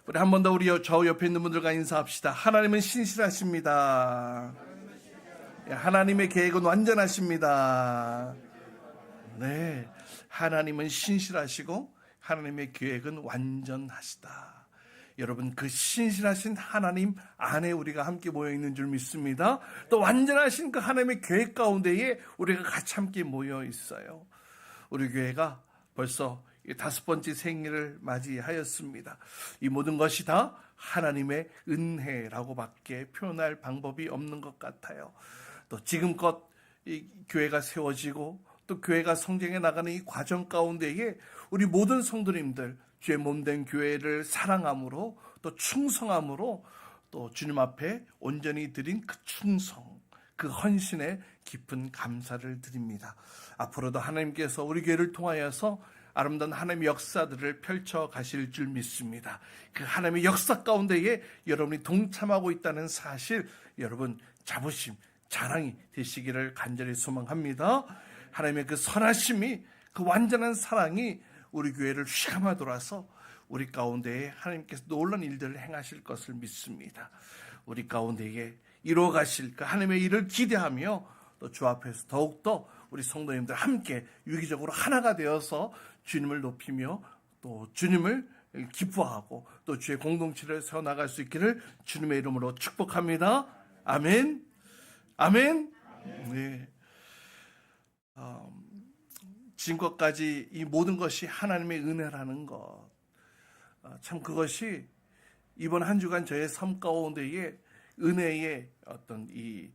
우리 한 번 더 우리 저 옆에 있는 분들과 인사합시다. 하나님은 신실하십니다. 하나님의 계획은 완전하십니다. 네, 하나님은 신실하시고 하나님의 계획은 완전하시다. 여러분, 그 신실하신 하나님 안에 우리가 함께 모여 있는 줄 믿습니다. 또 완전하신 그 하나님의 계획 가운데에 우리가 같이 함께 모여 있어요. 우리 교회가 벌써 5번째 생일을 맞이하였습니다. 이 모든 것이 다 하나님의 은혜라고밖에 표현할 방법이 없는 것 같아요. 또 지금껏 이 교회가 세워지고 또 교회가 성장해 나가는 이 과정 가운데에 우리 모든 성도님들 주의 몸된 교회를 사랑함으로 또 충성함으로 또 주님 앞에 온전히 드린 그 충성, 그 헌신에 깊은 감사를 드립니다. 앞으로도 하나님께서 우리 교회를 통하여서 아름다운 하나님의 역사들을 펼쳐 가실 줄 믿습니다. 그 하나님의 역사 가운데에 여러분이 동참하고 있다는 사실, 여러분 자부심, 자랑이 되시기를 간절히 소망합니다. 하나님의 그 선하심이, 그 완전한 사랑이 우리 교회를 휘감아 돌아서 우리 가운데에 하나님께서 놀라운 일들을 행하실 것을 믿습니다. 우리 가운데에 이루어 가실 그 하나님의 일을 기대하며 또 주 앞에서 더욱더 우리 성도님들 함께 유기적으로 하나가 되어서 주님을 높이며 또 주님을 기뻐하고 또 주의 공동체를 세워나갈 수 있기를 주님의 이름으로 축복합니다. 아멘. 아멘. 네. 지금까지 이 모든 것이 하나님의 은혜라는 것, 참 그것이 이번 한 주간 저의 삶 가운데에 은혜의 어떤 이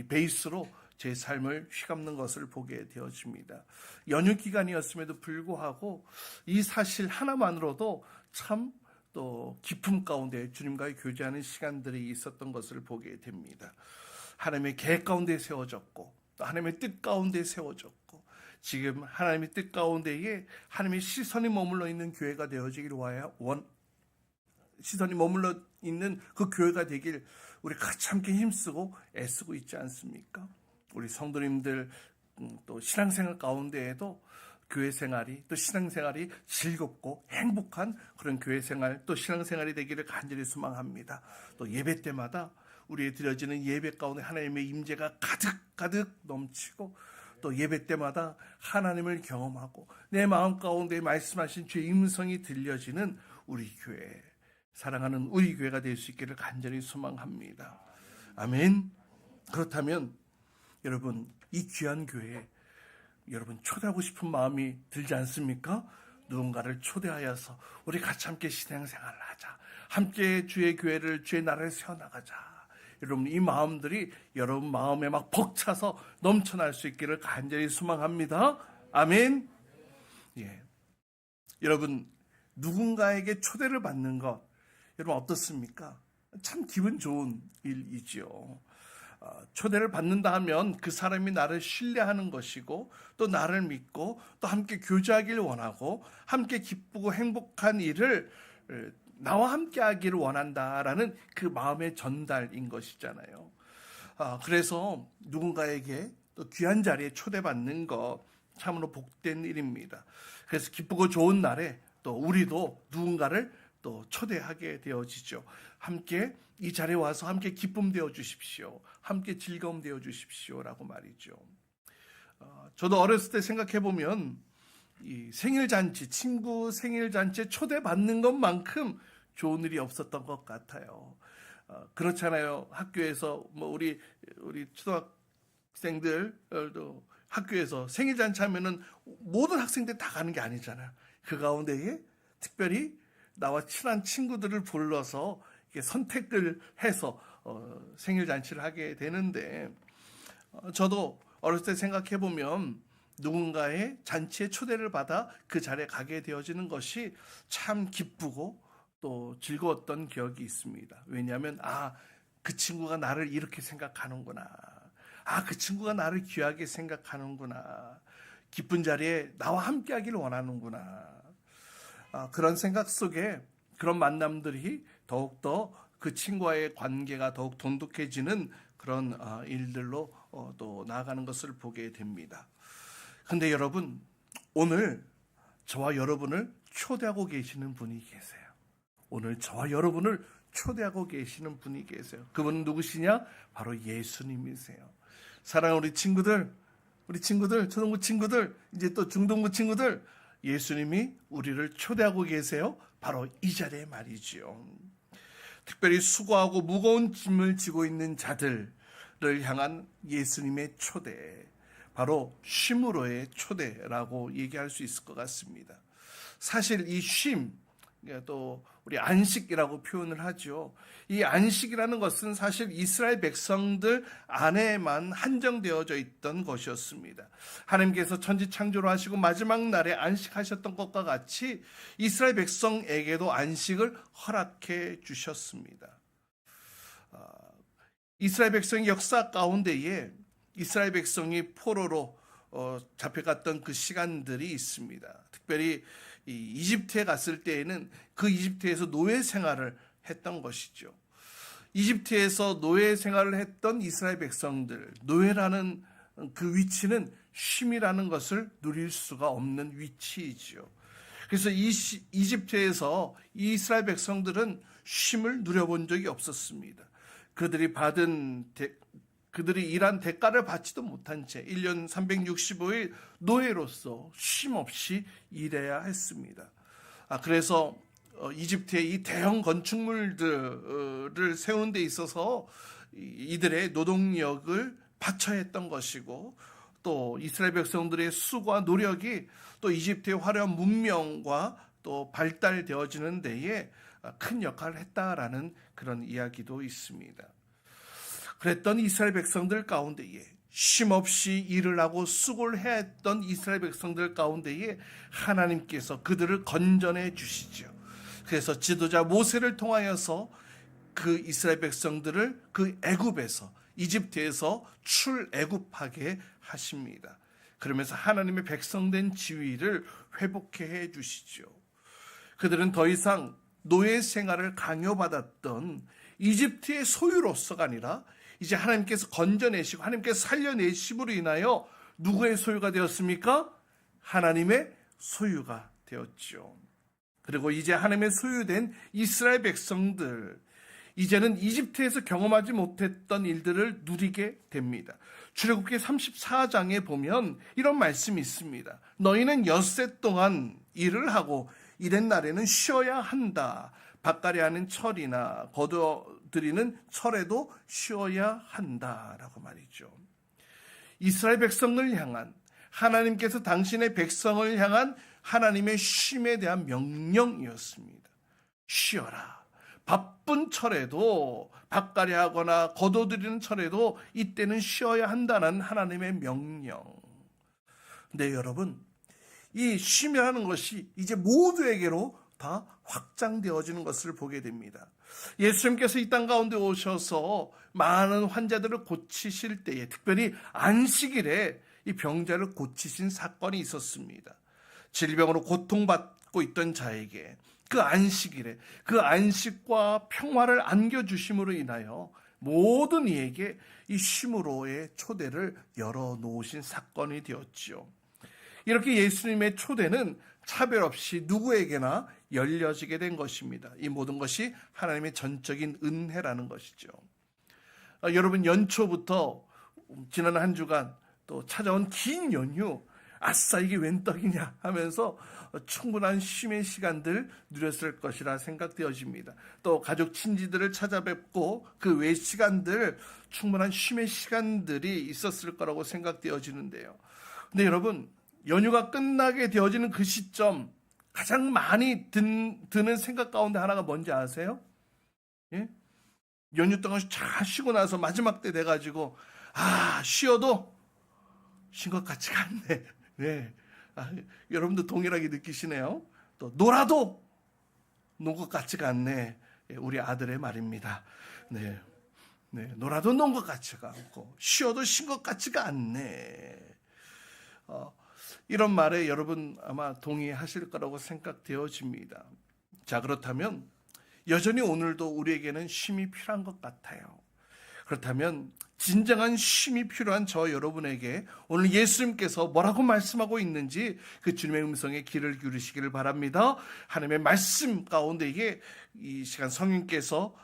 베이스로 제 삶을 휘감는 것을 보게 되어집니다. 연휴 기간이었음에도 불구하고 이 사실 하나만으로도 참 또 기쁨 가운데 주님과의 교제하는 시간들이 있었던 것을 보게 됩니다. 하나님의 계획 가운데 세워졌고 또 하나님의 뜻 가운데 세워졌고 지금 하나님의 뜻 가운데에 하나님의 시선이 머물러 있는 교회가 되어지길 시선이 머물러 있는 그 교회가 되길 우리 같이 함께 힘쓰고 애쓰고 있지 않습니까? 우리 성도님들 또 신앙생활 가운데에도 교회 생활이 또 신앙생활이 즐겁고 행복한 그런 교회 생활 또 신앙생활이 되기를 간절히 소망합니다. 또 예배 때마다 우리의 드려지는 예배 가운데 하나님의 임재가 가득가득 넘치고 또 예배 때마다 하나님을 경험하고 내 마음 가운데 말씀하신 주의 음성이 들려지는 우리 교회, 사랑하는 우리 교회가 될 수 있기를 간절히 소망합니다. 아멘. 그렇다면 여러분, 이 귀한 교회에 여러분 초대하고 싶은 마음이 들지 않습니까? 누군가를 초대하여서 우리 같이 함께 신앙생활을 하자. 함께 주의 교회를, 주의 나라를 세워나가자. 여러분, 이 마음들이 여러분 마음에 막 벅차서 넘쳐날 수 있기를 간절히 소망합니다. 아멘. 예. 여러분, 누군가에게 초대를 받는 것, 여러분 어떻습니까? 참 기분 좋은 일이지요. 초대를 받는다 하면 그 사람이 나를 신뢰하는 것이고 또 나를 믿고 또 함께 교제하기를 원하고 함께 기쁘고 행복한 일을 나와 함께 하기를 원한다라는 그 마음의 전달인 것이잖아요. 그래서 누군가에게 또 귀한 자리에 초대받는 것 참으로 복된 일입니다. 그래서 기쁘고 좋은 날에 또 우리도 누군가를 또 초대하게 되어지죠. 함께 이 자리에 와서 함께 기쁨 되어 주십시오. 함께 즐거움 되어 주십시오라고 말이죠. 저도 어렸을 때 생각해 보면 이 생일잔치, 친구 생일잔치에 초대받는 것만큼 좋은 일이 없었던 것 같아요. 그렇잖아요. 학교에서 뭐 우리 초등학생들도 학교에서 생일잔치 하면은 모든 학생들 다 가는 게 아니잖아요. 그 가운데에 특별히 나와 친한 친구들을 불러서 이렇게 선택을 해서 생일잔치를 하게 되는데 저도 어렸을 때 생각해 보면 누군가의 잔치에 초대를 받아 그 자리에 가게 되어지는 것이 참 기쁘고 또 즐거웠던 기억이 있습니다. 왜냐하면 그 친구가 나를 이렇게 생각하는구나. 그 친구가 나를 귀하게 생각하는구나. 기쁜 자리에 나와 함께 하기를 원하는구나. 그런 생각 속에 그런 만남들이 더욱더 그 친구와의 관계가 더욱 돈독해지는 그런 일들로 또 나아가는 것을 보게 됩니다. 근데 여러분, 오늘 저와 여러분을 초대하고 계시는 분이 계세요. 오늘 저와 여러분을 초대하고 계시는 분이 계세요. 그분은 누구시냐? 바로 예수님이세요. 사랑하는 우리 친구들, 초등부 친구들, 이제 또 중등부 친구들, 예수님이 우리를 초대하고 계세요. 바로 이 자리에 말이지요. 특별히 수고하고 무거운 짐을 지고 있는 자들을 향한 예수님의 초대, 바로 쉼으로의 초대라고 얘기할 수 있을 것 같습니다. 사실 이 쉼, 또 우리 안식이라고 표현을 하죠. 이 안식이라는 것은 사실 이스라엘 백성들 안에만 한정되어져 있던 것이었습니다. 하나님께서 천지 창조를 하시고 마지막 날에 안식하셨던 것과 같이 이스라엘 백성에게도 안식을 허락해 주셨습니다. 이스라엘 백성의 역사 가운데에 이스라엘 백성이 포로로 잡혀갔던 그 시간들이 있습니다. 특별히 이집트에 갔을 때에는 그 이집트에서 노예 생활을 했던 것이죠. 이집트에서 노예 생활을 했던 이스라엘 백성들, 노예라는 그 위치는 쉼이라는 것을 누릴 수가 없는 위치이지요. 그래서 이집트에서 이스라엘 백성들은 쉼을 누려본 적이 없었습니다. 그들이 일한 대가를 받지도 못한 채 1년 365일 노예로서 쉼 없이 일해야 했습니다. 그래서 이집트의 이 대형 건축물들을 세우는 데 있어서 이들의 노동력을 바쳐야 했던 것이고, 또 이스라엘 백성들의 수고와 노력이 또 이집트의 화려한 문명과 또 발달되어지는 데에 큰 역할을 했다라는 그런 이야기도 있습니다. 그랬던 이스라엘 백성들 가운데에 쉼없이 일을 하고 수고를 해야 했던 이스라엘 백성들 가운데에 하나님께서 그들을 건져내 주시죠. 그래서 지도자 모세를 통하여서 그 이스라엘 백성들을 그 애굽에서, 이집트에서 출애굽하게 하십니다. 그러면서 하나님의 백성된 지위를 회복해 주시죠. 그들은 더 이상 노예 생활을 강요받았던 이집트의 소유로서가 아니라 이제 하나님께서 건져내시고 하나님께서 살려내심으로 인하여 누구의 소유가 되었습니까? 하나님의 소유가 되었죠. 그리고 이제 하나님의 소유된 이스라엘 백성들, 이제는 이집트에서 경험하지 못했던 일들을 누리게 됩니다. 출애굽기 34장에 보면 이런 말씀이 있습니다. 너희는 엿새 동안 일을 하고 이른 날에는 쉬어야 한다. 밭갈이 하는 철이나 거두어들이는 철에도 쉬어야 한다라고 말이죠. 이스라엘 백성을 향한, 하나님께서 당신의 백성을 향한 하나님의 쉼에 대한 명령이었습니다. 쉬어라. 바쁜 철에도, 밭갈이 하거나 거두어들이는 철에도 이때는 쉬어야 한다는 하나님의 명령. 근데 여러분, 이 쉼이라는 것이 이제 모두에게로 다 확장되어지는 것을 보게 됩니다. 예수님께서 이 땅 가운데 오셔서 많은 환자들을 고치실 때에, 특별히 안식일에 이 병자를 고치신 사건이 있었습니다. 질병으로 고통받고 있던 자에게 그 안식일에 그 안식과 평화를 안겨주심으로 인하여 모든 이에게 이 쉼으로의 초대를 열어놓으신 사건이 되었지요. 이렇게 예수님의 초대는 차별 없이 누구에게나 열려지게 된 것입니다. 이 모든 것이 하나님의 전적인 은혜라는 것이죠. 여러분, 연초부터 지난 한 주간 또 찾아온 긴 연휴, 아싸 이게 웬 떡이냐 하면서 충분한 쉼의 시간들 누렸을 것이라 생각되어집니다. 또 가족 친지들을 찾아뵙고 그 외 시간들, 충분한 쉼의 시간들이 있었을 거라고 생각되어지는데요. 근데 여러분, 연휴가 끝나게 되어지는 그 시점, 가장 많이 드는 생각 가운데 하나가 뭔지 아세요? 예? 연휴 동안 잘 쉬고 나서 마지막 때 돼가지고 쉬어도 쉰 것 같지가 않네. 네. 여러분도 동일하게 느끼시네요. 또 놀아도 논 것 같지가 않네. 우리 아들의 말입니다. 네. 놀아도 논 것 같지가 않고 쉬어도 쉰 것 같지가 않네. 이런 말에 여러분 아마 동의하실 거라고 생각되어집니다. 자, 그렇다면 여전히 오늘도 우리에게는 쉼이 필요한 것 같아요. 그렇다면 진정한 쉼이 필요한 저 여러분에게 오늘 예수님께서 뭐라고 말씀하고 있는지 그 주님의 음성에 귀를 기울이시기를 바랍니다. 하나님의 말씀 가운데 이게 이 시간 성령께서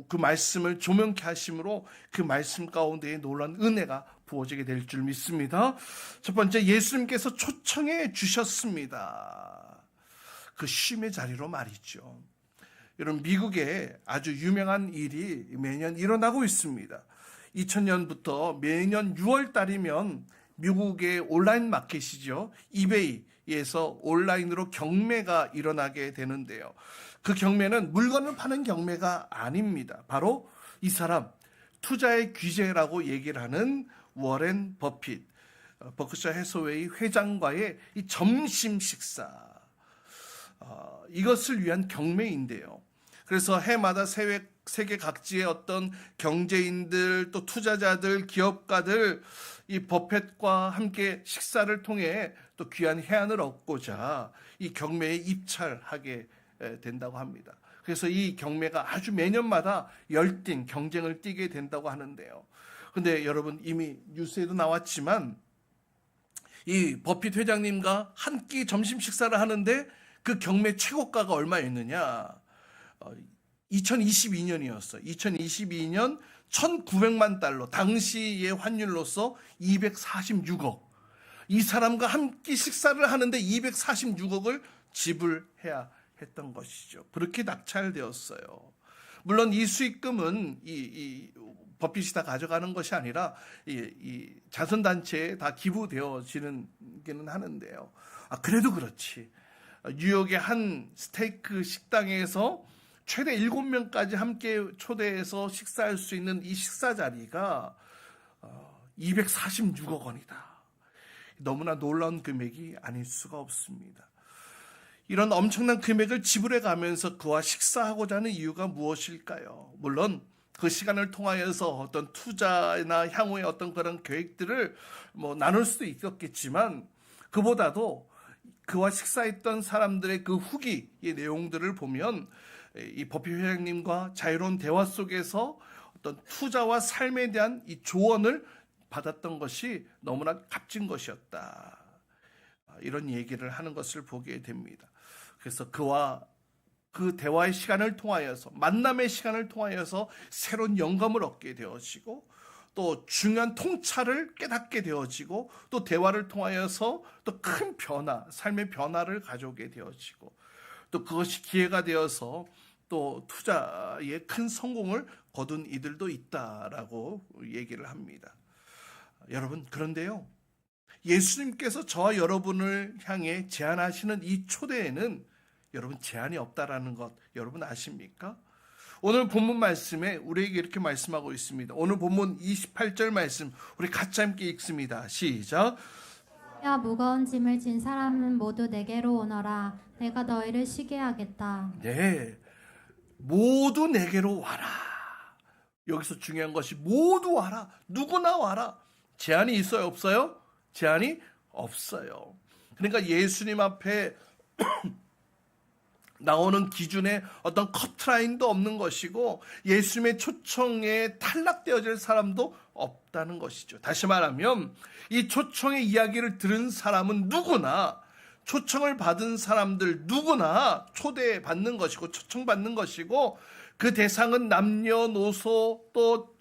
그 말씀을 조명케 하심으로 그 말씀 가운데에 놀라운 은혜가 부어지게 될 줄 믿습니다. 첫 번째, 예수님께서 초청해 주셨습니다. 그 쉼의 자리로 말이죠. 여러분, 미국에 아주 유명한 일이 매년 일어나고 있습니다. 2000년부터 매년 6월 달이면 미국의 온라인 마켓이죠. 이베이에서 온라인으로 경매가 일어나게 되는데요. 그 경매는 물건을 파는 경매가 아닙니다. 바로 이 사람, 투자의 귀재라고 얘기를 하는 워렌 버핏, 버크셔 해서웨이 회장과의 이 점심 식사, 이것을 위한 경매인데요. 그래서 해마다 세계 각지의 어떤 경제인들, 또 투자자들, 기업가들, 이 버핏과 함께 식사를 통해 또 귀한 해안을 얻고자 이 경매에 입찰하게 된다고 합니다. 그래서 이 경매가 아주 매년마다 열띤 경쟁을 띠게 된다고 하는데요. 근데 여러분, 이미 뉴스에도 나왔지만 이 버핏 회장님과 한 끼 점심 식사를 하는데 그 경매 최고가가 얼마였느냐? 2022년이었어요. 2022년 1,900만 달러, 당시의 환율로서 246억. 이 사람과 한 끼 식사를 하는데 246억을 지불해야 했던 것이죠. 그렇게 낙찰되었어요. 물론 이 수익금은 이 버핏이 다 가져가는 것이 아니라 이 자선단체에 다 기부되어지는 하는데요. 그래도 그렇지. 뉴욕의 한 스테이크 식당에서 최대 7명까지 함께 초대해서 식사할 수 있는 이 식사 자리가 246억 원이다. 너무나 놀라운 금액이 아닐 수가 없습니다. 이런 엄청난 금액을 지불해 가면서 그와 식사하고자 하는 이유가 무엇일까요? 물론 그 시간을 통하여서 어떤 투자나 향후의 어떤 그런 계획들을 나눌 수도 있었겠지만, 그보다도 그와 식사했던 사람들의 그 후기의 내용들을 보면 이 버핏 회장님과 자유로운 대화 속에서 어떤 투자와 삶에 대한 이 조언을 받았던 것이 너무나 값진 것이었다. 이런 얘기를 하는 것을 보게 됩니다. 그래서 그와 그 대화의 시간을 통하여서, 만남의 시간을 통하여서 새로운 영감을 얻게 되어지고, 또 중요한 통찰을 깨닫게 되어지고, 또 대화를 통하여서 또 큰 변화, 삶의 변화를 가져오게 되어지고, 또 그것이 기회가 되어서 또 투자의 큰 성공을 거둔 이들도 있다라고 얘기를 합니다. 여러분, 그런데요, 예수님께서 저와 여러분을 향해 제안하시는 이 초대에는 여러분 제한이 없다라는 것 여러분 아십니까? 오늘 본문 말씀에 우리에게 이렇게 말씀하고 있습니다. 오늘 본문 28절 말씀 우리 같이 함께 읽습니다. 시작. 야, 무거운 짐을 진 사람은 모두 내게로 오너라. 내가 너희를 쉬게 하겠다. 네, 모두 내게로 와라. 여기서 중요한 것이 모두 와라. 누구나 와라. 제한이 있어요, 없어요? 제한이 없어요. 그러니까 예수님 앞에 나오는 기준에 어떤 커트라인도 없는 것이고, 예수님의 초청에 탈락되어질 사람도 없다는 것이죠. 다시 말하면 이 초청의 이야기를 들은 사람은 누구나, 초청을 받은 사람들 누구나 초대받는 것이고 초청받는 것이고, 그 대상은 남녀노소 또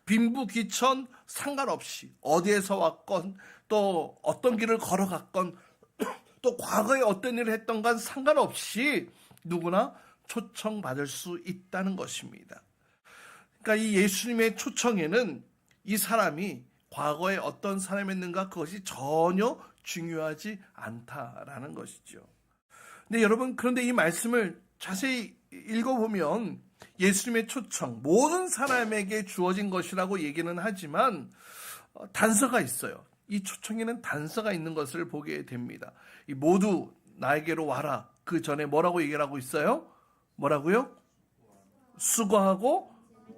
빈부귀천 상관없이 어디에서 왔건 또 어떤 길을 걸어갔건 또 과거에 어떤 일을 했던 건 상관없이 누구나 초청받을 수 있다는 것입니다. 그러니까 이 예수님의 초청에는 이 사람이 과거에 어떤 사람이었는가 그것이 전혀 중요하지 않다라는 것이죠. 근데 여러분, 그런데 이 말씀을 자세히 읽어보면 예수님의 초청, 모든 사람에게 주어진 것이라고 얘기는 하지만 단서가 있어요. 이 초청에는 단서가 있는 것을 보게 됩니다. 이 모두 나에게로 와라. 그 전에 뭐라고 얘기를 하고 있어요? 뭐라고요? 수고하고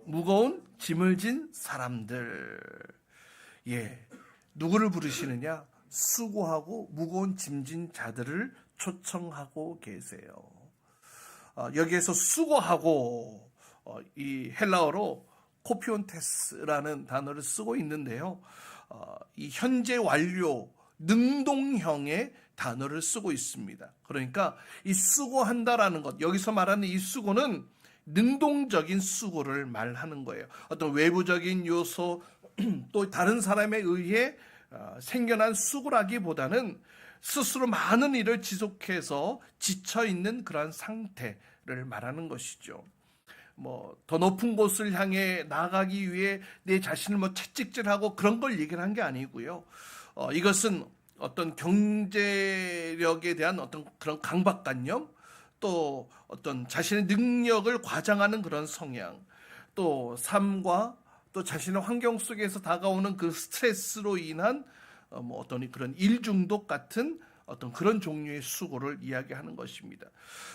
무거운 짐을 진 사람들. 예, 누구를 부르시느냐? 수고하고 무거운 짐진 자들을 초청하고 계세요. 여기에서 수고하고 이 헬라어로 코피온테스라는 단어를 쓰고 있는데요. 이 현재 완료 능동형의 단어를 쓰고 있습니다. 그러니까 이 수고한다라는 것, 여기서 말하는 이 수고는 능동적인 수고를 말하는 거예요. 어떤 외부적인 요소 또 다른 사람에 의해 생겨난 수고라기보다는 스스로 많은 일을 지속해서 지쳐 있는 그러한 상태를 말하는 것이죠. 더 높은 곳을 향해 나아가기 위해 내 자신을 채찍질하고 그런 걸 얘기를 한 게 아니고요. 이것은 어떤 경제력에 대한 어떤 그런 강박관념, 또 어떤 자신의 능력을 과장하는 그런 성향, 또 삶과 또 자신의 환경 속에서 다가오는 그 스트레스로 인한 어떤 그런 일 중독 같은 어떤 그런 종류의 수고를 이야기하는 것입니다.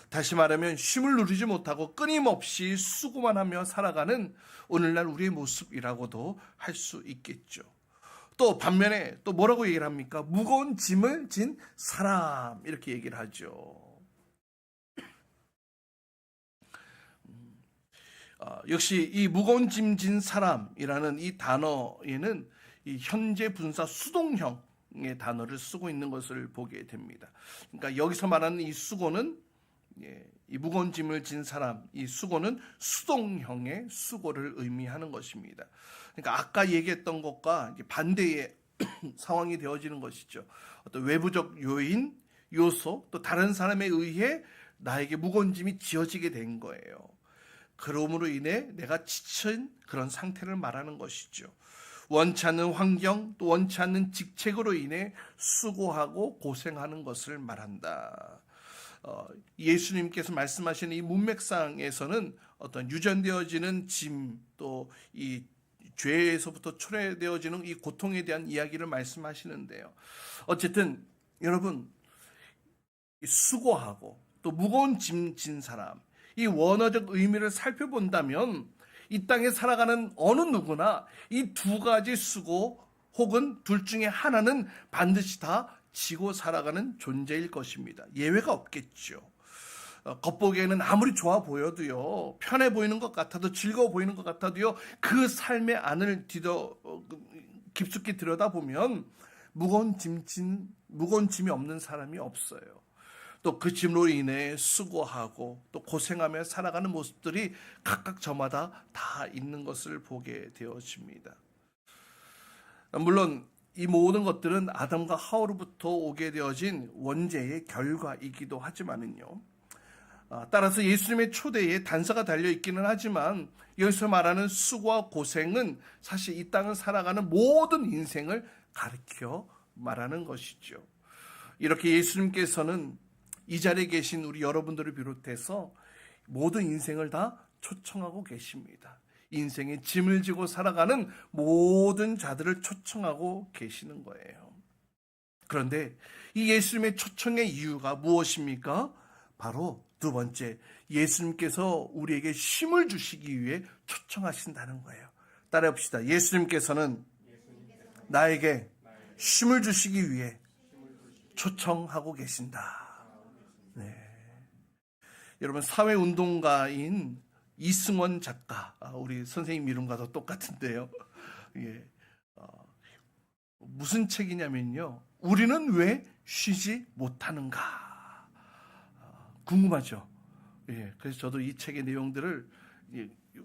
다시 말하면 쉼을 누리지 못하고 끊임없이 수고만 하며 살아가는 오늘날 우리의 모습이라고도 할 수 있겠죠. 또 반면에 또 뭐라고 얘기를 합니까? 무거운 짐을 진 사람, 이렇게 얘기를 하죠. 역시 이 무거운 짐 진 사람이라는 이 단어에는 이 현재 분사 수동형의 단어를 쓰고 있는 것을 보게 됩니다. 그러니까 여기서 말하는 이 수고는, 이 무거운 짐을 진 사람, 이 수고는 수동형의 수고를 의미하는 것입니다. 그러니까 아까 얘기했던 것과 반대의 상황이 되어지는 것이죠. 어떤 외부적 요인, 요소, 또 다른 사람에 의해 나에게 무거운 짐이 지어지게 된 거예요. 그러므로 인해 내가 지친 그런 상태를 말하는 것이죠. 원치 않는 환경, 또 원치 않는 직책으로 인해 수고하고 고생하는 것을 말한다. 예수님께서 말씀하시는 이 문맥상에서는 어떤 유전되어지는 짐, 또 이 죄에서부터 초래되어지는 이 고통에 대한 이야기를 말씀하시는데요. 어쨌든 여러분, 수고하고 또 무거운 짐 진 사람, 이 원어적 의미를 살펴본다면 이 땅에 살아가는 어느 누구나 이 두 가지 수고 혹은 둘 중에 하나는 반드시 다 지고 살아가는 존재일 것입니다. 예외가 없겠죠. 겉보기에는 아무리 좋아 보여도요, 편해 보이는 것 같아도, 즐거워 보이는 것 같아도요, 그 삶의 안을 깊숙이 들여다보면 무거운 짐이 없는 사람이 없어요. 또 그 짐으로 인해 수고하고 또 고생하며 살아가는 모습들이 각각 저마다 다 있는 것을 보게 되어집니다. 물론 이 모든 것들은 아담과 하와로부터 오게 되어진 원죄의 결과이기도 하지만은요. 따라서 예수님의 초대에 단서가 달려 있기는 하지만 여기서 말하는 수고와 고생은 사실 이 땅을 살아가는 모든 인생을 가리켜 말하는 것이죠. 이렇게 예수님께서는 이 자리에 계신 우리 여러분들을 비롯해서 모든 인생을 다 초청하고 계십니다. 인생의 짐을 지고 살아가는 모든 자들을 초청하고 계시는 거예요. 그런데 이 예수님의 초청의 이유가 무엇입니까? 바로 두 번째, 예수님께서 우리에게 쉼을 주시기 위해 초청하신다는 거예요. 따라해 봅시다. 예수님께서는 나에게 쉼을 주시기 위해 초청하고 계신다. 네. 여러분, 사회운동가인 이승원 작가, 우리 선생님 이름과도 똑같은데요. 예. 무슨 책이냐면요, 우리는 왜 쉬지 못하는가? 궁금하죠. 예. 그래서 저도 이 책의 내용들을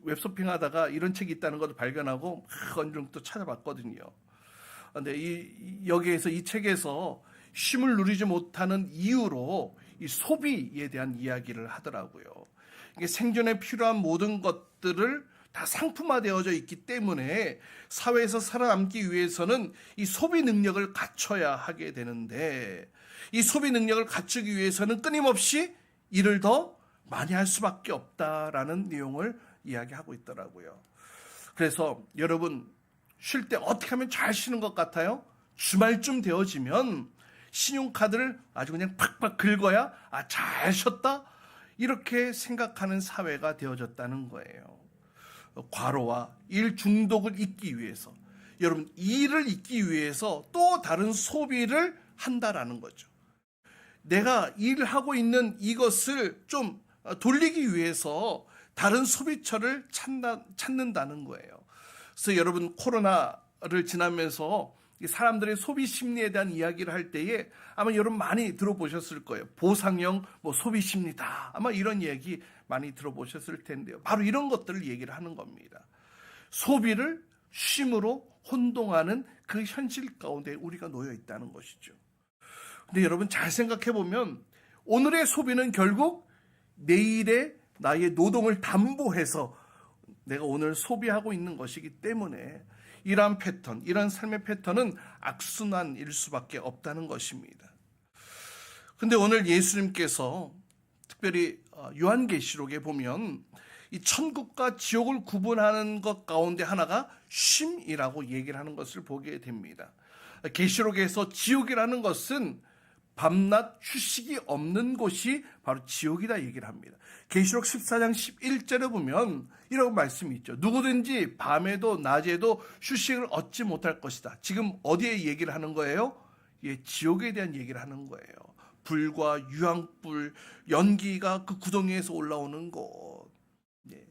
웹서핑하다가 이런 책이 있다는 것을 발견하고 언제좀 또 찾아봤거든요. 그런데 여기에서 이 책에서 쉼을 누리지 못하는 이유로 이 소비에 대한 이야기를 하더라고요. 이게 생존에 필요한 모든 것들을 다 상품화되어져 있기 때문에 사회에서 살아남기 위해서는 이 소비 능력을 갖춰야 하게 되는데, 이 소비 능력을 갖추기 위해서는 끊임없이 일을 더 많이 할 수밖에 없다라는 내용을 이야기하고 있더라고요. 그래서 여러분, 쉴 때 어떻게 하면 잘 쉬는 것 같아요? 주말쯤 되어지면 신용카드를 아주 그냥 팍팍 긁어야 잘 쉬었다, 이렇게 생각하는 사회가 되어졌다는 거예요. 과로와 일 중독을 잊기 위해서, 여러분, 일을 잊기 위해서 또 다른 소비를 한다라는 거죠. 내가 일하고 있는 이것을 좀 돌리기 위해서 다른 소비처를 찾는다는 거예요. 그래서 여러분 코로나를 지나면서 이 사람들의 소비 심리에 대한 이야기를 할 때에 아마 여러분 많이 들어보셨을 거예요. 보상형 소비 심리다. 아마 이런 얘기 많이 들어보셨을 텐데요. 바로 이런 것들을 얘기를 하는 겁니다. 소비를 쉼으로 혼동하는 그 현실 가운데 우리가 놓여 있다는 것이죠. 근데 여러분 잘 생각해 보면 오늘의 소비는 결국 내일의 나의 노동을 담보해서 내가 오늘 소비하고 있는 것이기 때문에 이러한 패턴, 이러한 삶의 패턴은 악순환일 수밖에 없다는 것입니다. 근데 오늘 예수님께서 특별히 요한계시록에 보면 이 천국과 지옥을 구분하는 것 가운데 하나가 쉼이라고 얘기를 하는 것을 보게 됩니다. 계시록에서 지옥이라는 것은 밤낮 휴식이 없는 곳이 바로 지옥이다 얘기를 합니다. 계시록 14장 11절에 보면 이런 말씀이 있죠. 누구든지 밤에도 낮에도 휴식을 얻지 못할 것이다. 지금 어디에 얘기를 하는 거예요? 예, 지옥에 대한 얘기를 하는 거예요. 불과 유황불, 연기가 그 구덩이에서 올라오는 곳. 예,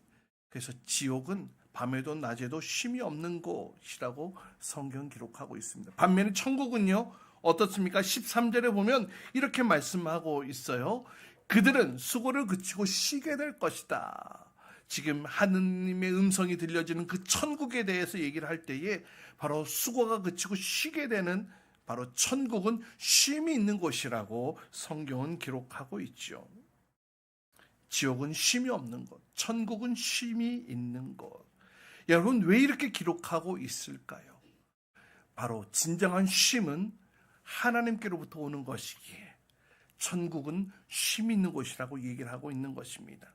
그래서 지옥은 밤에도 낮에도 쉼이 없는 곳이라고 성경 기록하고 있습니다. 반면에 천국은요 어떻습니까? 13절에 보면 이렇게 말씀하고 있어요. 그들은 수고를 그치고 쉬게 될 것이다. 지금 하느님의 음성이 들려지는 그 천국에 대해서 얘기를 할 때에 바로 수고가 그치고 쉬게 되는 바로 천국은 쉼이 있는 곳이라고 성경은 기록하고 있죠. 지옥은 쉼이 없는 곳, 천국은 쉼이 있는 곳. 여러분 왜 이렇게 기록하고 있을까요? 바로 진정한 쉼은 하나님께로부터 오는 것이기에 천국은 쉼이 있는 곳이라고 얘기를 하고 있는 것입니다.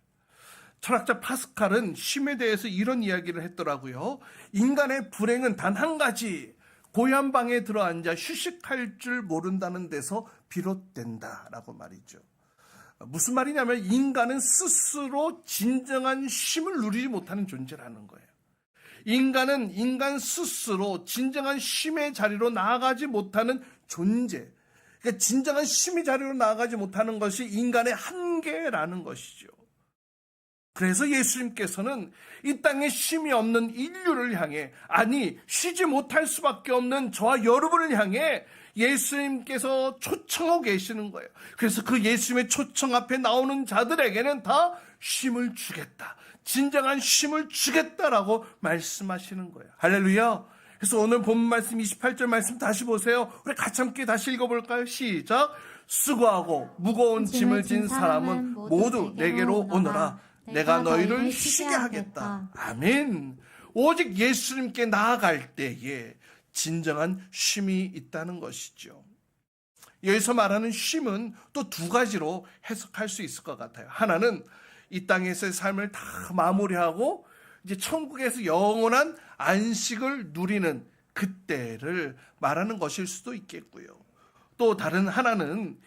철학자 파스칼은 쉼에 대해서 이런 이야기를 했더라고요. 인간의 불행은 단 한 가지, 고요한 방에 들어앉아 휴식할 줄 모른다는 데서 비롯된다라고 말이죠. 무슨 말이냐면 인간은 스스로 진정한 쉼을 누리지 못하는 존재라는 거예요. 인간은 인간 스스로 진정한 쉼의 자리로 나아가지 못하는 존재. 그러니까 진정한 쉼의 자리로 나아가지 못하는 것이 인간의 한계라는 것이죠. 그래서 예수님께서는 이 땅에 쉼이 없는 인류를 향해, 아니 쉬지 못할 수밖에 없는 저와 여러분을 향해 예수님께서 초청하고 계시는 거예요. 그래서 그 예수님의 초청 앞에 나오는 자들에게는 다 쉼을 주겠다. 진정한 쉼을 주겠다라고 말씀하시는 거예요. 할렐루야. 그래서 오늘 본문 말씀 28절 말씀 다시 보세요. 우리 같이 함께 다시 읽어볼까요? 시작. 수고하고 무거운 짐을 진 사람은 모두 내게로 오너라. 내가 너희를 쉬게 하겠다. 아멘. 오직 예수님께 나아갈 때에 진정한 쉼이 있다는 것이죠. 여기서 말하는 쉼은 또 두 가지로 해석할 수 있을 것 같아요. 하나는 이 땅에서의 삶을 다 마무리하고 이제 천국에서 영원한 안식을 누리는 그때를 말하는 것일 수도 있겠고요. 또 다른 하나는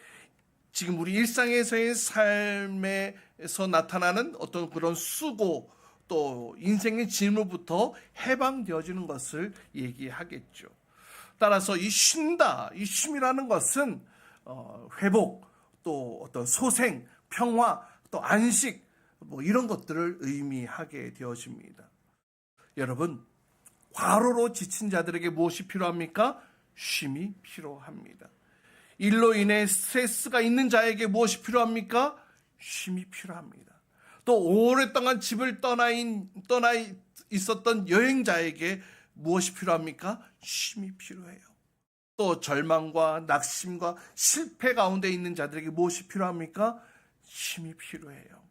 지금 우리 일상에서의 삶에서 나타나는 어떤 그런 수고, 또 인생의 짐으로부터 해방되어지는 것을 얘기하겠죠. 따라서 이 쉰다, 이 쉼이라는 것은 회복, 또 어떤 소생, 평화, 또 안식, 이런 것들을 의미하게 되어집니다. 여러분, 과로로 지친 자들에게 무엇이 필요합니까? 쉼이 필요합니다. 일로 인해 스트레스가 있는 자에게 무엇이 필요합니까? 쉼이 필요합니다. 또 오랫동안 집을 떠나 있었던 여행자에게 무엇이 필요합니까? 쉼이 필요해요. 또 절망과 낙심과 실패 가운데 있는 자들에게 무엇이 필요합니까? 쉼이 필요해요.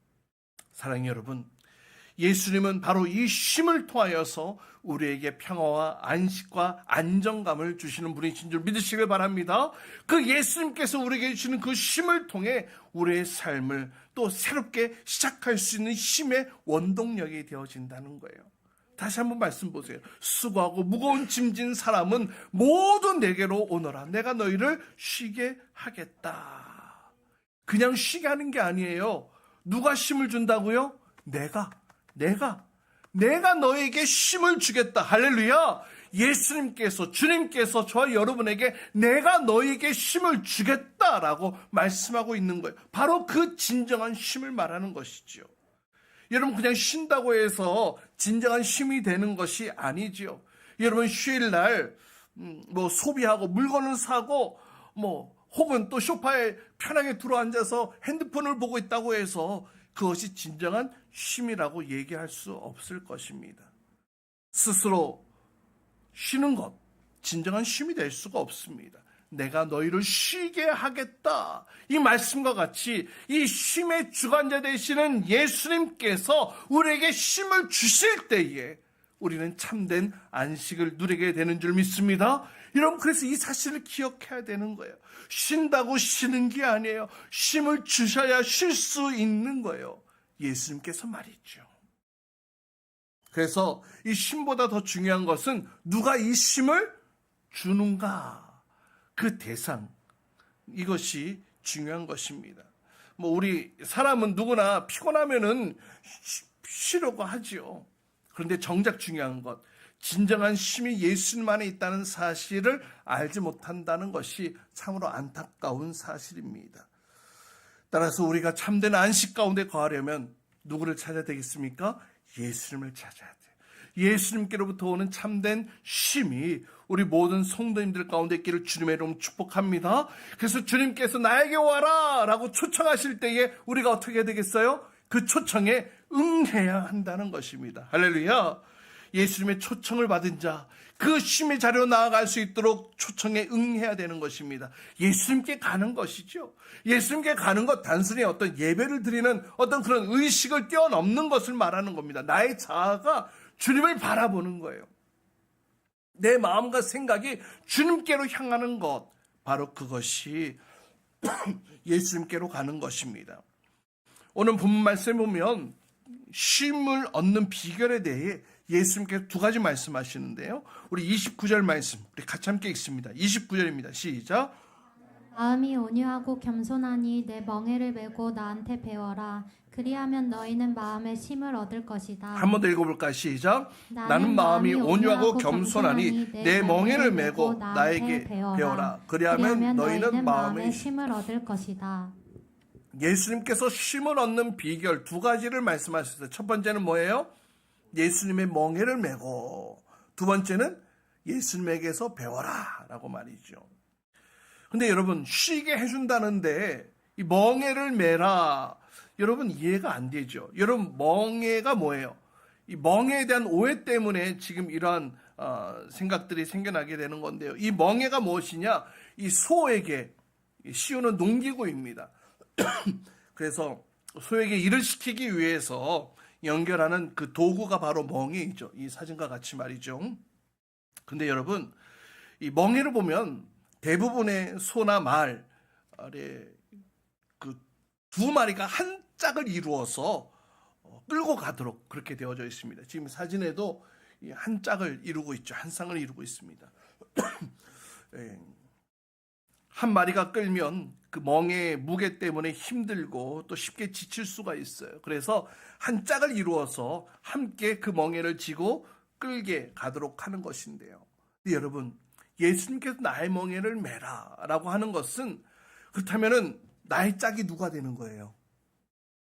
사랑하는 여러분, 예수님은 바로 이 쉼을 통하여서 우리에게 평화와 안식과 안정감을 주시는 분이신 줄 믿으시길 바랍니다. 그 예수님께서 우리에게 주시는 그 쉼을 통해 우리의 삶을 또 새롭게 시작할 수 있는 쉼의 원동력이 되어진다는 거예요. 다시 한번 말씀 보세요. 수고하고 무거운 짐진 사람은 모두 내게로 오너라. 내가 너희를 쉬게 하겠다. 그냥 쉬게 하는 게 아니에요. 누가 쉼을 준다고요? 내가 너에게 쉼을 주겠다. 할렐루야. 예수님께서, 주님께서 저와 여러분에게 내가 너에게 쉼을 주겠다라고 말씀하고 있는 거예요. 바로 그 진정한 쉼을 말하는 것이죠. 여러분 그냥 쉰다고 해서 진정한 쉼이 되는 것이 아니지요. 여러분 휴일날 뭐 소비하고 물건을 사고 뭐 혹은 또 소파에 편하게 들어앉아서 핸드폰을 보고 있다고 해서 그것이 진정한 쉼이라고 얘기할 수 없을 것입니다. 스스로 쉬는 것, 진정한 쉼이 될 수가 없습니다. 내가 너희를 쉬게 하겠다. 이 말씀과 같이 이 쉼의 주관자 되시는 예수님께서 우리에게 쉼을 주실 때에 우리는 참된 안식을 누리게 되는 줄 믿습니다. 여러분 그래서 이 사실을 기억해야 되는 거예요. 쉰다고 쉬는 게 아니에요. 쉼을 주셔야 쉴 수 있는 거예요. 예수님께서 말이죠. 그래서 이 쉼보다 더 중요한 것은 누가 이 쉼을 주는가. 그 대상, 이것이 중요한 것입니다. 뭐 우리 사람은 누구나 피곤하면은 쉬려고 하지요. 그런데 정작 중요한 것, 진정한 쉼이 예수님 안에 있다는 사실을 알지 못한다는 것이 참으로 안타까운 사실입니다. 따라서 우리가 참된 안식 가운데 거하려면 누구를 찾아야 되겠습니까? 예수님을 찾아야 돼요. 예수님께로부터 오는 참된 쉼이 우리 모든 성도님들 가운데 있기를 주님의 이름으로 축복합니다. 그래서 주님께서 나에게 와라 라고 초청하실 때에 우리가 어떻게 해야 되겠어요? 그 초청에 응해야 한다는 것입니다. 할렐루야. 예수님의 초청을 받은 자, 그 쉼의 자리로 나아갈 수 있도록 초청에 응해야 되는 것입니다. 예수님께 가는 것이죠. 예수님께 가는 것 단순히 어떤 예배를 드리는 어떤 그런 의식을 뛰어넘는 것을 말하는 겁니다. 나의 자아가 주님을 바라보는 거예요. 내 마음과 생각이 주님께로 향하는 것, 바로 그것이 예수님께로 가는 것입니다. 오늘 본문 말씀에 보면 쉼을 얻는 비결에 대해 예수님께서 두 가지 말씀하시는데요. 우리 29절 말씀, 우리 같이 함께 읽습니다. 29절입니다. 시작. 마음이 온유하고 겸손하니 내 멍에를 메고 나한테 배워라. 그리하면 너희는 마음의 쉼을 얻을 것이다. 한 번 더 읽어볼까? 시작. 나는 마음이 온유하고 겸손하니 내 멍에를 메고 나에게 배워라. 그리하면 너희는 마음의 쉼을 얻을 것이다. 예수님께서 쉼을 얻는 비결 두 가지를 말씀하셨어요. 첫 번째는 뭐예요? 예수님의 멍에를 메고, 두 번째는 예수님에게서 배워라 라고 말이죠. 근데 여러분 쉬게 해준다는데 이 멍에를 메라, 여러분 이해가 안 되죠. 여러분 멍에가 뭐예요? 이 멍에에 대한 오해 때문에 지금 이러한 생각들이 생겨나게 되는 건데요. 이 멍에가 무엇이냐? 이 소에게 씌우는 농기구입니다. 그래서 소에게 일을 시키기 위해서 연결하는 그 도구가 바로 멍에이죠. 이 사진과 같이 말이죠. 근데 여러분 이 멍에를 보면 대부분의 소나 말의 그 두 마리가 한 짝을 이루어서 끌고 가도록 그렇게 되어져 있습니다. 지금 사진에도 한 짝을 이루고 있죠. 한 쌍을 이루고 있습니다. 한 마리가 끌면 그 멍의 무게 때문에 힘들고 또 쉽게 지칠 수가 있어요. 그래서 한 짝을 이루어서 함께 그 멍에를 지고 끌게 가도록 하는 것인데요. 여러분, 예수님께서 나의 멍에를 메라 라고 하는 것은, 그렇다면은 나의 짝이 누가 되는 거예요?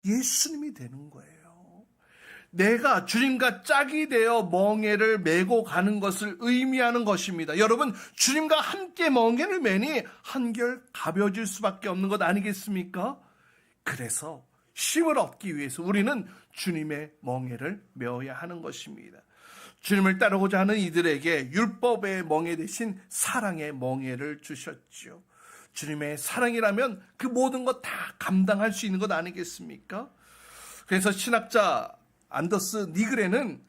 예수님이 되는 거예요. 내가 주님과 짝이 되어 멍에를 메고 가는 것을 의미하는 것입니다. 여러분, 주님과 함께 멍에를 메니 한결 가벼워질 수밖에 없는 것 아니겠습니까? 그래서 쉼을 얻기 위해서 우리는 주님의 멍에를 메어야 하는 것입니다. 주님을 따르고자 하는 이들에게 율법의 멍에 대신 사랑의 멍에를 주셨죠. 주님의 사랑이라면 그 모든 것 다 감당할 수 있는 것 아니겠습니까? 그래서 신학자 안더스 니그레는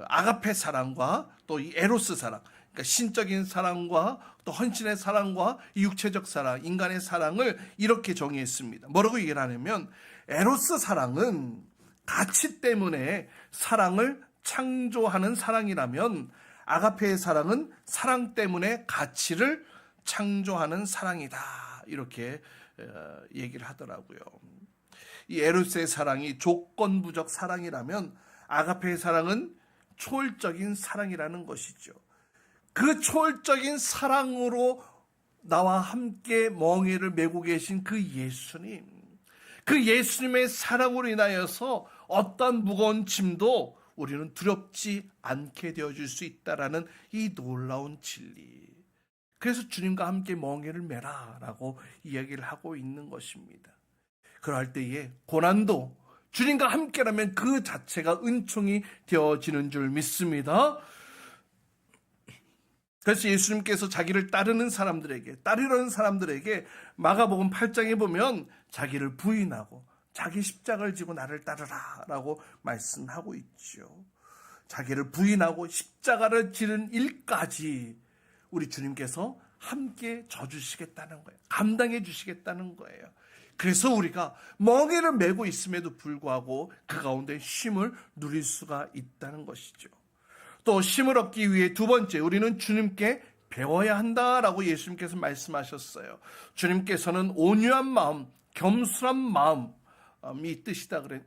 아가페 사랑과 또 이 에로스 사랑, 그러니까 신적인 사랑과 또 헌신의 사랑과 이 육체적 사랑, 인간의 사랑을 이렇게 정의했습니다. 뭐라고 얘기를 하냐면, 에로스 사랑은 가치 때문에 사랑을 창조하는 사랑이라면, 아가페의 사랑은 사랑 때문에 가치를 창조하는 사랑이다, 이렇게 얘기를 하더라고요. 이 에로스의 사랑이 조건부적 사랑이라면 아가페의 사랑은 초월적인 사랑이라는 것이죠. 그 초월적인 사랑으로 나와 함께 멍에를 메고 계신 그 예수님, 그 예수님의 사랑으로 인하여서 어떠한 무거운 짐도 우리는 두렵지 않게 되어줄 수 있다라는 이 놀라운 진리. 그래서 주님과 함께 멍에를 메라 라고 이야기를 하고 있는 것입니다. 그럴 때에 고난도 주님과 함께라면 그 자체가 은총이 되어지는 줄 믿습니다. 그래서 예수님께서 자기를 따르는 사람들에게, 따르려는 사람들에게 마가복음 8장에 보면 자기를 부인하고 자기 십자가를 지고 나를 따르라 라고 말씀하고 있죠. 자기를 부인하고 십자가를 지는 일까지 우리 주님께서 함께 져주시겠다는 거예요. 감당해 주시겠다는 거예요. 그래서 우리가 멍에를 메고 있음에도 불구하고 그 가운데 쉼을 누릴 수가 있다는 것이죠. 또 쉼을 얻기 위해 두 번째, 우리는 주님께 배워야 한다라고 예수님께서 말씀하셨어요. 주님께서는 온유한 마음, 겸손한 마음이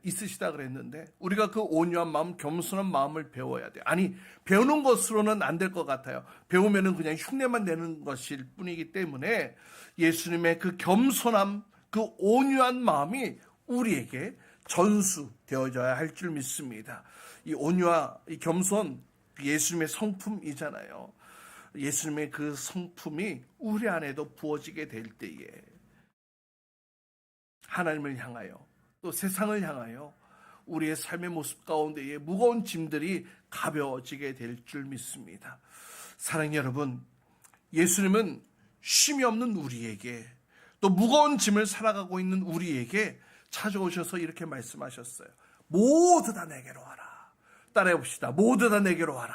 있으시다 그랬는데 우리가 그 온유한 마음, 겸손한 마음을 배워야 돼요. 아니, 배우는 것으로는 안 될 것 같아요. 배우면은 그냥 흉내만 내는 것일 뿐이기 때문에 예수님의 그 겸손함, 그 온유한 마음이 우리에게 전수되어져야 할 줄 믿습니다. 이 온유와 이 겸손, 예수님의 성품이잖아요. 예수님의 그 성품이 우리 안에도 부어지게 될 때에 하나님을 향하여 또 세상을 향하여 우리의 삶의 모습 가운데에 무거운 짐들이 가벼워지게 될 줄 믿습니다. 사랑하는 여러분, 예수님은 쉼이 없는 우리에게 또 무거운 짐을 살아가고 있는 우리에게 찾아오셔서 이렇게 말씀하셨어요. 모두 다 내게로 와라. 따라해 봅시다. 모두 다 내게로 와라.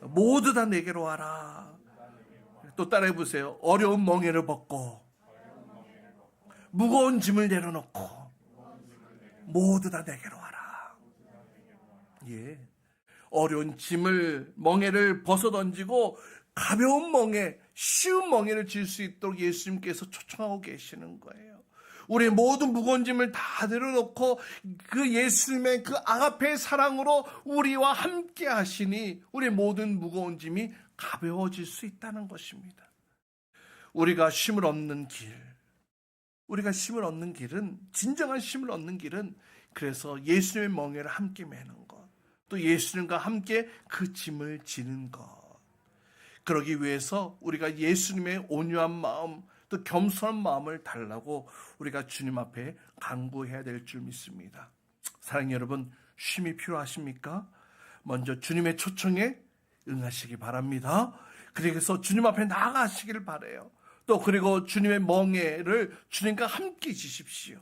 모두 다 내게로 와라. 또 따라해 보세요. 어려운 멍에를 벗고 무거운 짐을 내려놓고 모두 다 내게로 와라. 예. 어려운 짐을, 멍에를 벗어던지고 가벼운 멍에, 쉬운 멍에를 질 수 있도록 예수님께서 초청하고 계시는 거예요. 우리의 모든 무거운 짐을 다 내려놓고 그 예수님의 그 아가페의 사랑으로 우리와 함께 하시니 우리의 모든 무거운 짐이 가벼워질 수 있다는 것입니다. 우리가 쉼을 얻는 길, 우리가 쉼을 얻는 길은, 진정한 쉼을 얻는 길은 그래서 예수님의 멍에를 함께 매는 것, 또 예수님과 함께 그 짐을 지는 것. 그러기 위해서 우리가 예수님의 온유한 마음, 또 겸손한 마음을 달라고 우리가 주님 앞에 간구해야 될 줄 믿습니다. 사랑하는 여러분, 쉼이 필요하십니까? 먼저 주님의 초청에 응하시기 바랍니다. 그래서 주님 앞에 나아가시기를 바라요. 또 그리고 주님의 멍에를 주님과 함께 지십시오.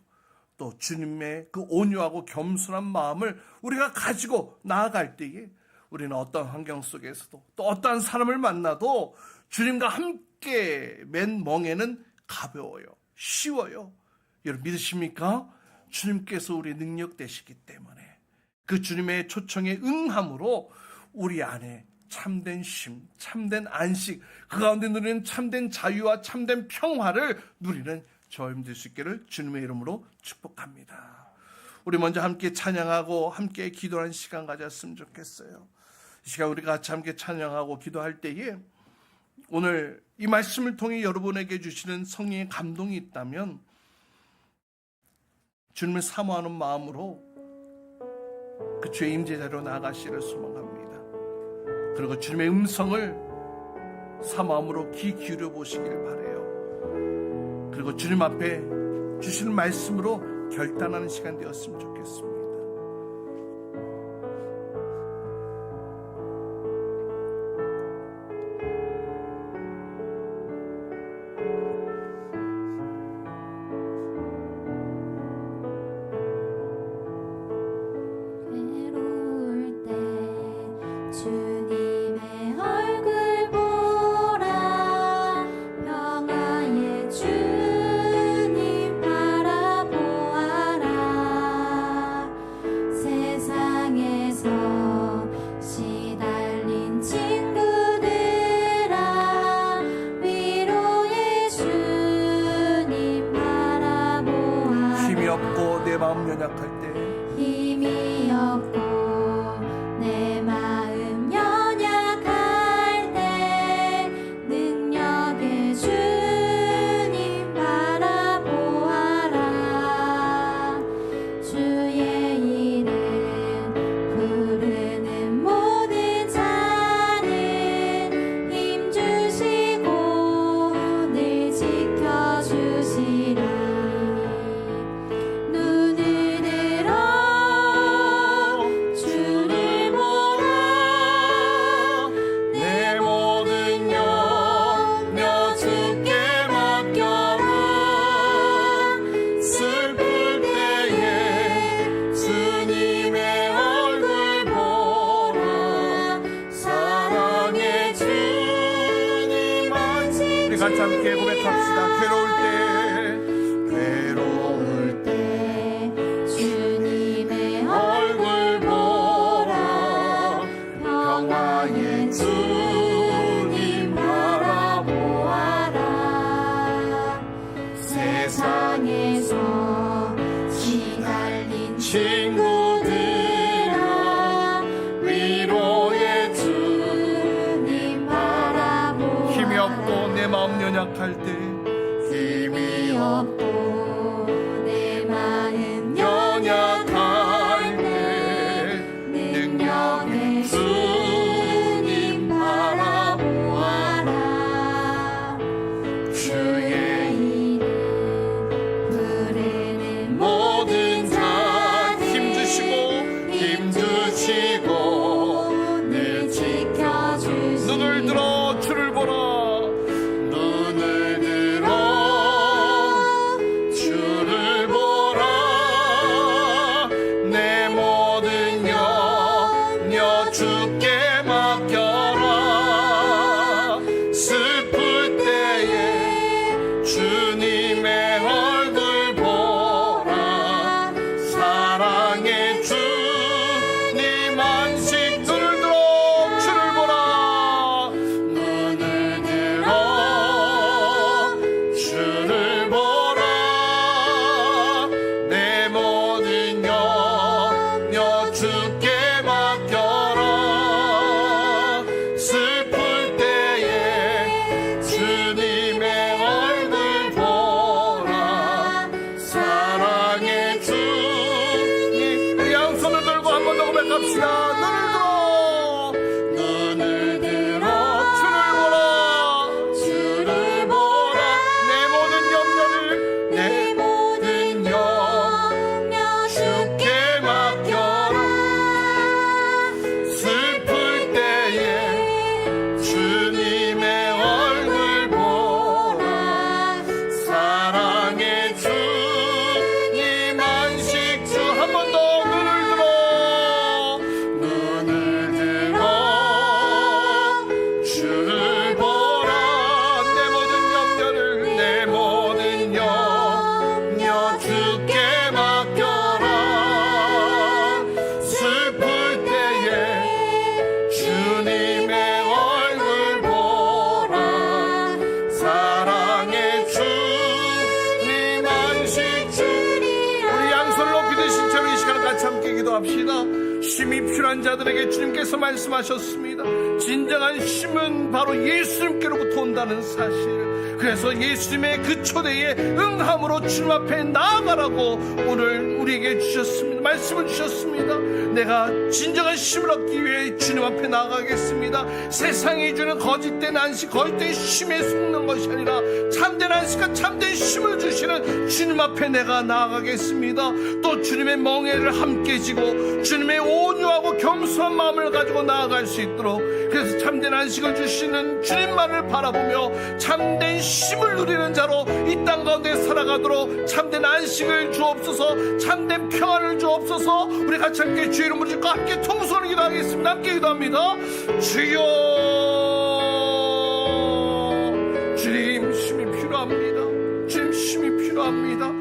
또 주님의 그 온유하고 겸손한 마음을 우리가 가지고 나아갈 때에 우리는 어떤 환경 속에서도 또 어떠한 사람을 만나도 주님과 함께 맨 멍에는 가벼워요. 쉬워요. 여러분 믿으십니까? 주님께서 우리의 능력 되시기 때문에 그 주님의 초청에 응함으로 우리 안에 참된 쉼, 참된 안식, 그 가운데 누리는 참된 자유와 참된 평화를 누리는 저 힘들 수 있기를 주님의 이름으로 축복합니다. 우리 먼저 함께 찬양하고 함께 기도하는 시간 가졌으면 좋겠어요. 이 시간 우리가 같이 함께 찬양하고 기도할 때에 오늘 이 말씀을 통해 여러분에게 주시는 성령의 감동이 있다면 주님을 사모하는 마음으로 그 주의 임재자로 나아가시기를 소망합니다. 그리고 주님의 음성을 사모함으로 귀 기울여 보시길 바라요. 그리고 주님 앞에 주시는 말씀으로 결단하는 시간 되었으면 좋겠습니다. 내 마음 연약할 때 힘이 없고 내 마음 연약할 때 능력의 주님 바라보아라. 합시다. 괴로울 때 주님의 얼굴 보라. 평화의 주님 바라보아라. 세상에서 시달린 친구들아, 위로의 주님 바라보아라. 힘이 없고 내 마음 연약할 때, 힘이 없고 내 마음 연약할 때 능력의 주님 바라보아라. 주의 이름 부르는 모든 자 힘주시고 늘 지켜주시는 눈을 들어 주를 보라. 눈을 들어 주를 보라. 내 모든 염려 주께 맡겨라. 슬플 때에 주님의 얼굴 보라. 사랑의 주님 안식. 눈을 들어 주를 보라. 눈을 들어 주를 보라. 내 모든 염려 주께 맡겨라. 슬플 때에 주님의 얼굴 보라. 사랑의 주님. 우리 양손을 들고 한 번 더 고백합시다. 눈을 들어 주를 보라. 내 모든 염려를 내 모든 염려 주께 맡겨라. 슬플 때에 주님의 얼굴 보라. 사랑의 주님 안식 주. 한 번 더 눈을 들어 주를 보라. 내 모든 염려를 내 모든 염려 주께 맡겨라. 슬플 때에 주님의 얼굴 보라. 사랑의 주님 안식 주. 우리 양손을 높이 드신 채로 이 시간을 같이 함께 기도합시다. 쉼이 필요한 자들에게 주님께서 말씀하셨습니다. 진정한 쉼은 바로 예수님께로부터 온다는 사실. 그래서 예수님의 그 초대에 응함으로 주님 앞에 나아가라고 오늘 우리에게 주셨습니다. 말씀을 주셨습니다. 내가 진정한 쉼을 얻기 위해 주님 앞에 나아가겠습니다. 세상이 주는 거짓된 안식, 거짓된 쉼에 속는 것이 아니라 참된 안식과 참된 쉼을 주시는 주님 앞에 내가 나아가겠습니다. 또 주님의 멍에를 함께 지고 주님의 온유하고 겸손한 마음을 가지고 나아갈 수 있도록, 그래서 참된 안식을 주시는 주님만을 바라보며 참된 쉼을 누리는 자로 이 땅 가운데 살아가도록 참된 안식을 주옵소서. 참된 평안을 주옵소서. 우리 같이 함께 주의 이름으로 주님과 함께 통성을 기도하겠습니다. 함께 기도합니다. 주여, 주님 쉼이 필요합니다. 주님 쉼이 필요합니다.